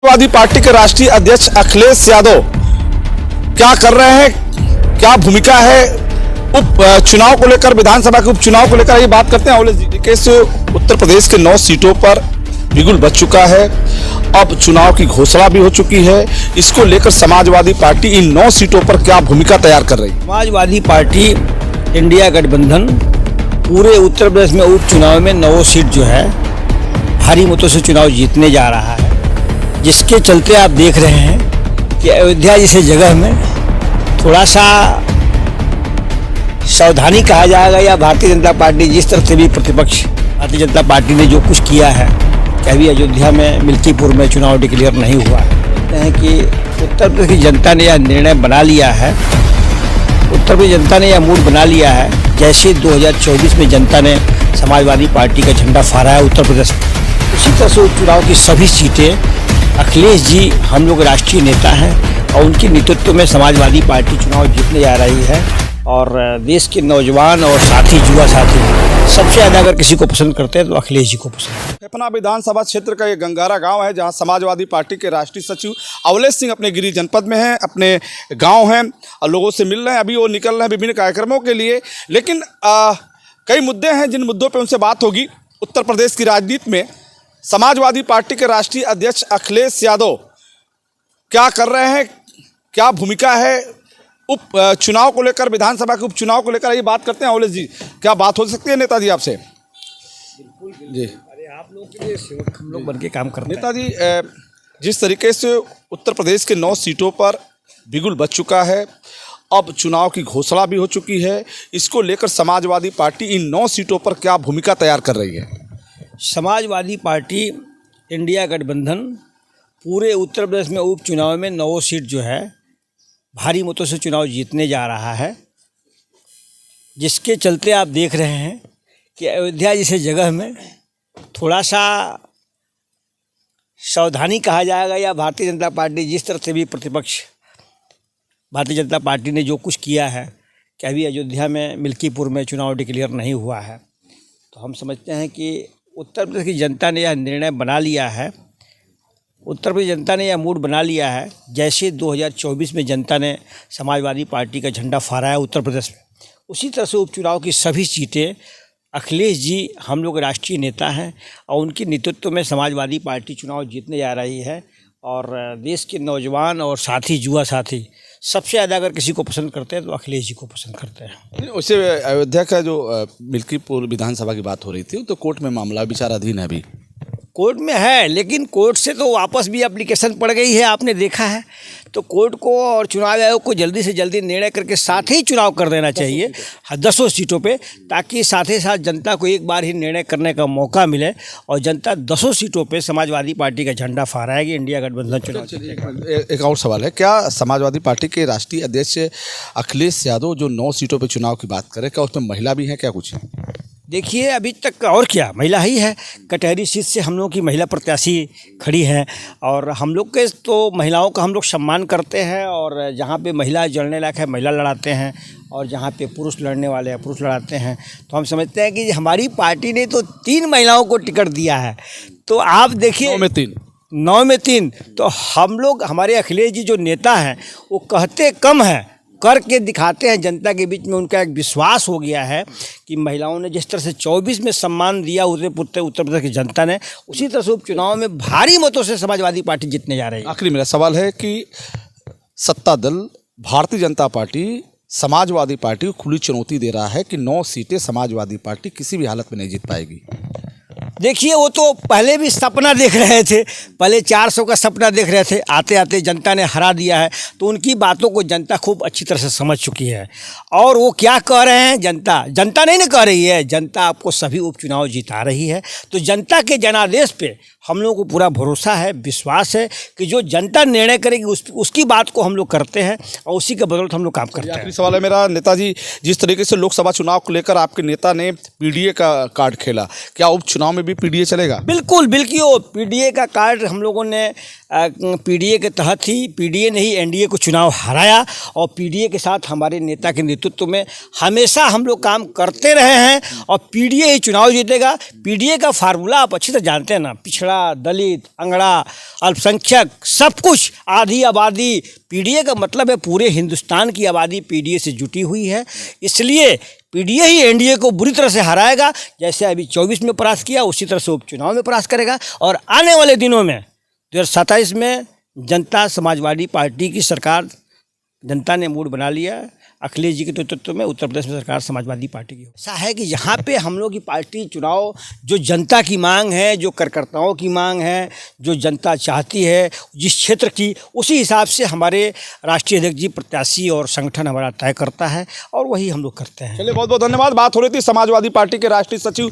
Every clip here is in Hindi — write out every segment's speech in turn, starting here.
समाजवादी पार्टी के राष्ट्रीय अध्यक्ष अखिलेश यादव क्या कर रहे हैं, क्या भूमिका है उप चुनाव को लेकर, विधानसभा के उपचुनाव को लेकर, ये बात करते हैं अवलेश जी। केस उत्तर प्रदेश के 9 सीटों पर बिगुल बच चुका है। अब चुनाव की घोषणा भी हो चुकी है। इसको लेकर समाजवादी पार्टी इन 9 सीटों पर क्या भूमिका तैयार कर रही है? समाजवादी पार्टी इंडिया गठबंधन पूरे उत्तर प्रदेश में उपचुनाव में 9 सीट जो है भारी मतों से चुनाव जीतने जा रहा है, जिसके चलते आप देख रहे हैं कि अयोध्या जैसे जगह में थोड़ा सा सावधानी कहा जाएगा, या भारतीय जनता पार्टी जिस तरह से भी प्रतिपक्ष भारतीय जनता पार्टी ने जो कुछ किया है कि अभी अयोध्या में मिल्कीपुर में चुनाव डिक्लेयर नहीं हुआ है। कहते हैं कि उत्तर प्रदेश की जनता ने यह निर्णय बना लिया है, उत्तर प्रदेश जनता ने यह मूड बना लिया है जैसे 2024 में जनता ने समाजवादी पार्टी का झंडा फहराया है उत्तर प्रदेश में। उसी तरह से उपचुनाव की सभी सीटें अखिलेश जी हम लोग राष्ट्रीय नेता हैं और उनके नेतृत्व में समाजवादी पार्टी चुनाव जीतने जा रही है। और देश के नौजवान और साथी युवा साथी सबसे ज़्यादा अगर किसी को पसंद करते हैं तो अखिलेश जी को पसंद। फेफना विधानसभा क्षेत्र का ये गंगारा गांव है, जहां समाजवादी पार्टी के राष्ट्रीय सचिव अवलेश सिंह अपने गिरी जनपद में हैं, अपने गांव हैं और लोगों से मिल रहे हैं। अभी वो निकल रहे हैं विभिन्न कार्यक्रमों के लिए, लेकिन कई मुद्दे हैं जिन मुद्दों पर उनसे बात होगी। उत्तर प्रदेश की राजनीति में समाजवादी पार्टी के राष्ट्रीय अध्यक्ष अखिलेश यादव क्या कर रहे हैं, क्या भूमिका है उप चुनाव को लेकर, विधानसभा के उपचुनाव को लेकर, ये बात करते हैं अवलेश जी। क्या बात हो सकती है नेताजी आपसे? जी, अरे आप लोग के लिए सेवक हम लोग बन के काम करते हैं। नेताजी, जिस तरीके से उत्तर प्रदेश के 9 सीटों पर बिगुल बच चुका है, अब चुनाव की घोषणा भी हो चुकी है। इसको लेकर समाजवादी पार्टी इन 9 सीटों पर क्या भूमिका तैयार कर रही है? समाजवादी पार्टी इंडिया गठबंधन पूरे उत्तर प्रदेश में उपचुनाव में 9 सीट जो है भारी मतों से चुनाव जीतने जा रहा है, जिसके चलते आप देख रहे हैं कि अयोध्या जैसे जगह में थोड़ा सा सावधानी कहा जाएगा, या भारतीय जनता पार्टी जिस तरह से भी प्रतिपक्ष भारतीय जनता पार्टी ने जो कुछ किया है कि अभी अयोध्या में मिल्कीपुर में चुनाव डिक्लेयर नहीं हुआ है, तो हम समझते हैं कि उत्तर प्रदेश की जनता ने यह निर्णय बना लिया है, उत्तर प्रदेश जनता ने यह मूड बना लिया है जैसे 2024 में जनता ने समाजवादी पार्टी का झंडा फहराया है उत्तर प्रदेश में। उसी तरह से उपचुनाव की सभी सीटें अखिलेश जी हम लोग राष्ट्रीय नेता हैं और उनके नेतृत्व में समाजवादी पार्टी चुनाव जीतने जा रही है। और देश के नौजवान और साथी युवा साथी सबसे ज़्यादा अगर किसी को पसंद करते हैं तो अखिलेश जी को पसंद करते हैं। वैसे अयोध्या का जो मिल्कीपुर विधानसभा की बात हो रही थी, तो कोर्ट में मामला विचाराधीन है, अभी कोर्ट में है, लेकिन कोर्ट से तो वापस भी एप्लीकेशन पड़ गई है, आपने देखा है। तो कोर्ट को और चुनाव आयोग को जल्दी से जल्दी निर्णय करके साथ ही चुनाव कर देना चाहिए 10 सीटों पे, ताकि साथ ही साथ जनता को एक बार ही निर्णय करने का मौका मिले और जनता 10 सीटों पे समाजवादी पार्टी का झंडा फहराएगी, इंडिया गठबंधन चुनाव। एक और सवाल है, क्या समाजवादी पार्टी के राष्ट्रीय अध्यक्ष अखिलेश यादव जो 9 सीटों पर चुनाव की बात करें, क्या उसमें महिला भी है, क्या कुछ है? देखिए, अभी तक और क्या महिला ही है। कटहरी सीट से हम लोग की महिला प्रत्याशी खड़ी हैं और हम लोग के तो महिलाओं का हम लोग सम्मान करते हैं, और जहाँ पे महिला जड़ने लायक है महिला लड़ाते हैं, और जहाँ पे पुरुष लड़ने वाले हैं पुरुष लड़ाते हैं। तो हम समझते हैं कि हमारी पार्टी ने तो 3 महिलाओं को टिकट दिया है, तो आप देखिए 9 में 3। तो हम लोग, हमारे अखिलेश जी जो नेता हैं वो कहते कम हैं, करके दिखाते हैं। जनता के बीच में उनका एक विश्वास हो गया है कि महिलाओं ने जिस तरह से 24 में सम्मान दिया उत्तर प्रदेश की जनता ने, उसी तरह से उपचुनाव में भारी मतों से समाजवादी पार्टी जीतने जा रही है। आखिरी मेरा सवाल है कि सत्ता दल भारतीय जनता पार्टी समाजवादी पार्टी को खुली चुनौती दे रहा है कि 9 सीटें समाजवादी पार्टी किसी भी हालत में नहीं जीत पाएगी। देखिए, वो तो पहले भी सपना देख रहे थे, पहले 400 का सपना देख रहे थे, आते आते जनता ने हरा दिया है। तो उनकी बातों को जनता खूब अच्छी तरह से समझ चुकी है। और वो क्या कह रहे हैं, जनता नहीं ना कह रही है, जनता आपको सभी उपचुनाव जिता रही है। तो जनता के जनादेश पे हम लोगों को पूरा भरोसा है, विश्वास है कि जो जनता निर्णय करेगी उसकी बात को हम लोग करते हैं और उसी के बदौलत हम लोग काम करते हैं। आखिरी सवाल है मेरा, नेताजी, जिस तरीके से लोकसभा चुनाव को लेकर आपके नेता ने पीडीए का कार्ड खेला, क्या उपचुनाव में भी पीडीए चलेगा? बिल्कुल बिल्कुल, पीडीए का कार्ड हम लोगों ने पीडीए के तहत ही, पीडीए ने ही एनडीए को चुनाव हराया, और पीडीए के साथ हमारे नेता के नेतृत्व में हमेशा हम लोग काम करते रहे हैं, और पीडीए ही चुनाव जीतेगा। पीडीए का फार्मूला आप अच्छी तरह जानते हैं ना, पिछड़ा पिछड़ा, दलित, अंगड़ा, अल्पसंख्यक, सब कुछ, आधी आबादी, पीडीए का मतलब है पूरे हिंदुस्तान की आबादी पीडीए से जुटी हुई है। इसलिए पीडीए ही एनडीए को बुरी तरह से हराएगा। जैसे अभी 24 में परास्त किया, उसी तरह से उपचुनाव में परास्त करेगा। और आने वाले दिनों में 2027 में जनता समाजवादी पार्टी की सरकार, जनता ने मूड बना लिया है। अखिलेश जी के नेतृत्व में उत्तर प्रदेश में सरकार समाजवादी पार्टी की। ऐसा है कि यहाँ पे हम लोग की पार्टी चुनाव, जो जनता की मांग है, जो कार्यकर्ताओं की मांग है, जो जनता चाहती है जिस क्षेत्र की, उसी हिसाब से हमारे राष्ट्रीय अध्यक्ष जी प्रत्याशी और संगठन हमारा तय करता है और वही हम लोग करते हैं। चलिए, बहुत बहुत धन्यवाद। बात हो रही थी समाजवादी पार्टी के राष्ट्रीय सचिव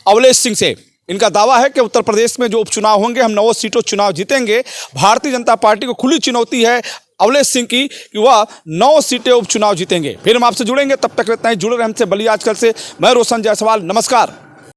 अवलेश सिंह से। इनका दावा है कि उत्तर प्रदेश में जो उपचुनाव होंगे हम 9 सीटों चुनाव जीतेंगे। भारतीय जनता पार्टी को खुली चुनौती है अवलेश सिंह की कि वह 9 सीटें उपचुनाव जीतेंगे। फिर हम आपसे जुड़ेंगे, तब तक इतना ही जुड़े रहें हमसे बलिया आजकल से। मैं रोशन जायसवाल, नमस्कार।